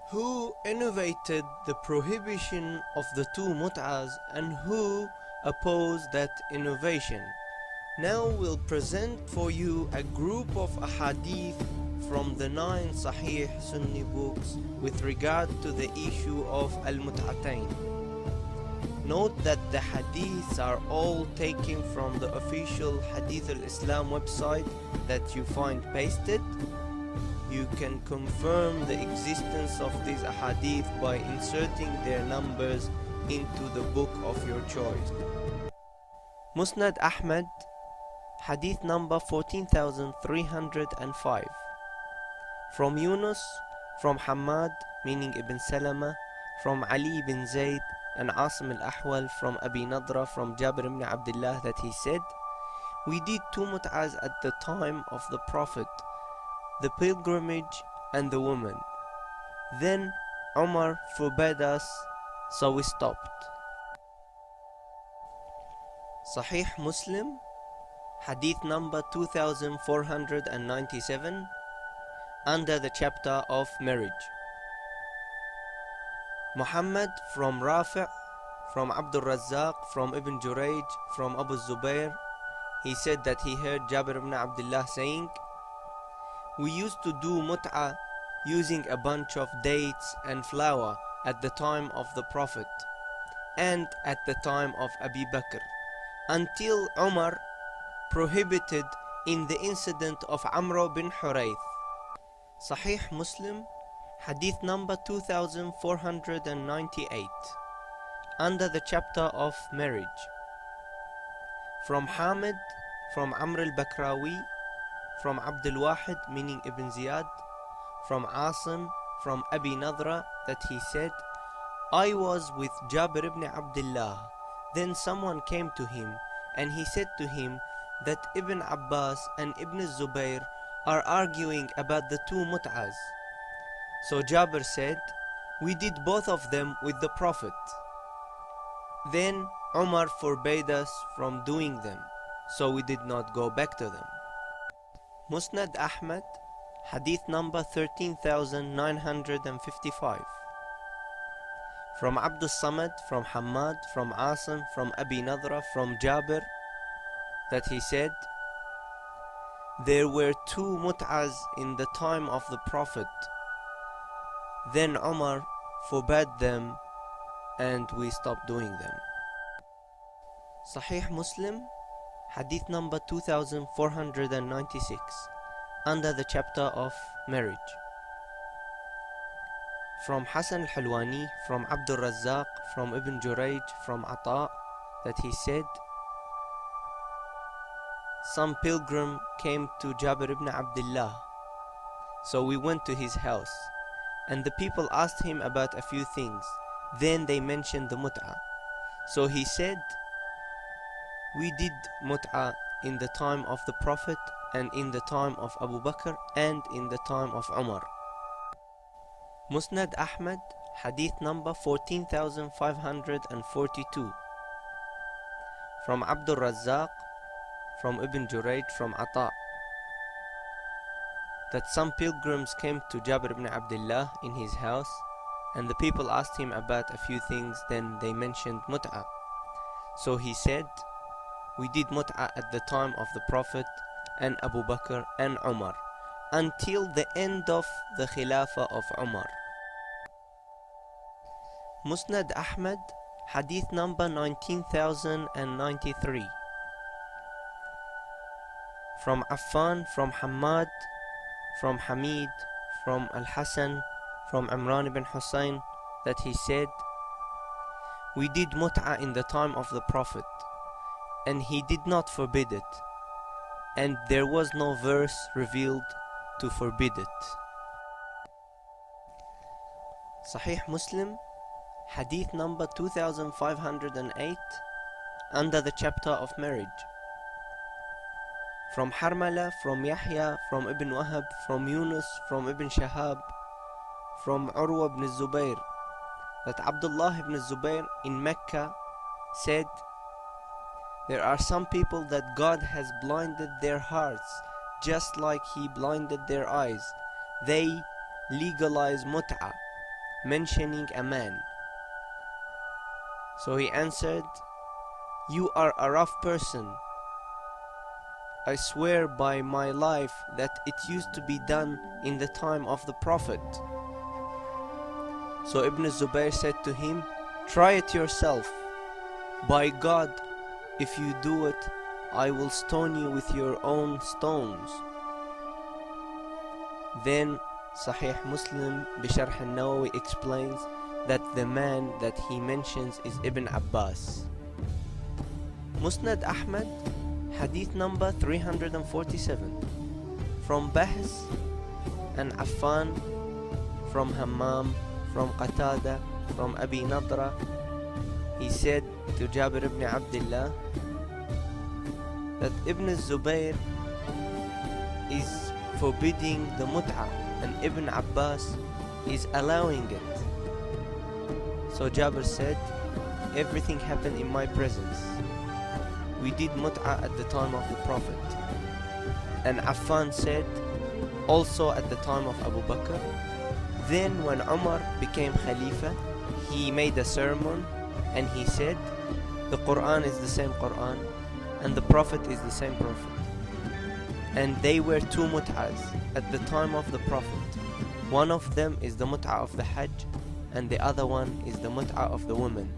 Who innovated the prohibition of the two mut'as and who opposed that innovation? Now we'll present for you a group of ahadith from the 9 Sahih Sunni books with regard to the issue of al-mut'atain. Note that the hadiths are all taken from the official Hadith al-Islam website that you find pasted. You can confirm the existence of these ahadith by inserting their numbers into the book of your choice. Musnad Ahmad, hadith number 14305. From Yunus, from Hamad, meaning Ibn Salama, from Ali bin Zayd and Asim al-Ahwal, from Abi Nadra, from Jabir ibn Abdullah, that he said, "We did two mut'as at the time of the Prophet, the pilgrimage and the woman. Then Umar forbade us, so we stopped." Sahih Muslim, hadith number 2497, under the chapter of marriage. Muhammad from Rafi', from Abdul Razzaq, from Ibn Jurayj, from Abu Zubair, he said that he heard Jabir ibn Abdullah saying, "We used to do mut'ah using a bunch of dates and flour at the time of the Prophet and at the time of Abi Bakr, until Umar prohibited in the incident of Amr bin Hurayth." Sahih Muslim, hadith number 2498, under the chapter of marriage. From Hamid, from Amr al-Bakrawi, from Abdul Wahid, meaning Ibn Ziyad, from Asim, from Abi Nadra, that he said, "I was with Jabir ibn Abdullah. Then someone came to him and he said to him that Ibn Abbas and Ibn Zubair are arguing about the two mut'as. So Jabir said, "We did both of them with the Prophet. Then Umar forbade us from doing them, so we did not go back to them." Musnad Ahmad, hadith number 13955. From Abdul Samad, from Hamad, from Asim, from Abi Nadra, from Jabir, that he said, "There were two mut'as in the time of the Prophet. Then Umar forbade them and we stopped doing them." Sahih Muslim, hadith number 2496, under the chapter of marriage. From Hasan al-Hulwani, from Abdul Razzaq, from Ibn Jurayj, from Ata, that he said, "Some pilgrim came to Jabir ibn Abdullah, so we went to his house, and the people asked him about a few things. Then they mentioned the mut'ah. So he said, 'We did mut'ah in the time of the Prophet and in the time of Abu Bakr and in the time of Umar.'" Musnad Ahmad, hadith number 14542. From Abdul Razzaq, from Ibn Jurayj, from Ata, that some pilgrims came to Jabir ibn Abdullah in his house, and the people asked him about a few things. Then they mentioned mut'ah. So he said, "We did mut'ah at the time of the Prophet and Abu Bakr and Umar, until the end of the Khilafah of Umar." Musnad Ahmad, hadith number 19093. From Affan, from Hamad, from Hamid, from Al-Hasan, from Imran ibn Hussein, that he said, "We did mut'ah in the time of the Prophet, and he did not forbid it, and there was no verse revealed to forbid it." Sahih Muslim, hadith number 2508, under the chapter of marriage. From Harmala, from Yahya, from Ibn Wahab, from Yunus, from Ibn Shahab, from Urwa ibn Zubair, that Abdullah ibn Zubair in Mecca said, "There are some people that God has blinded their hearts just like He blinded their eyes. They legalize mut'ah mentioning a man. So he answered, "You are a rough person. I swear by my life that it used to be done in the time of the Prophet." So Ibn Zubayr said to him, "Try it yourself. By God, if you do it, I will stone you with your own stones." Then Sahih Muslim Bisharh al-Nawawi explains that the man that he mentions is Ibn Abbas. Musnad Ahmad, hadith number 347, from Bahs and Affan, from Hammam, from Qatada, from Abi Nadra. He said to Jabir ibn Abdullah that Ibn Zubayr is forbidding the Mutaa and Ibn Abbas is allowing it. So Jabir said, "Everything happened in my presence. We did Mutaa at the time of the Prophet." And Affan said, also at the time of Abu Bakr. Then when Umar became Khalifa, he made a sermon and he said, the Quran is the same Quran and the Prophet is the same Prophet. And they were two mut'as at the time of the Prophet. One of them is the mut'a of the Hajj and the other one is the mut'a of the women.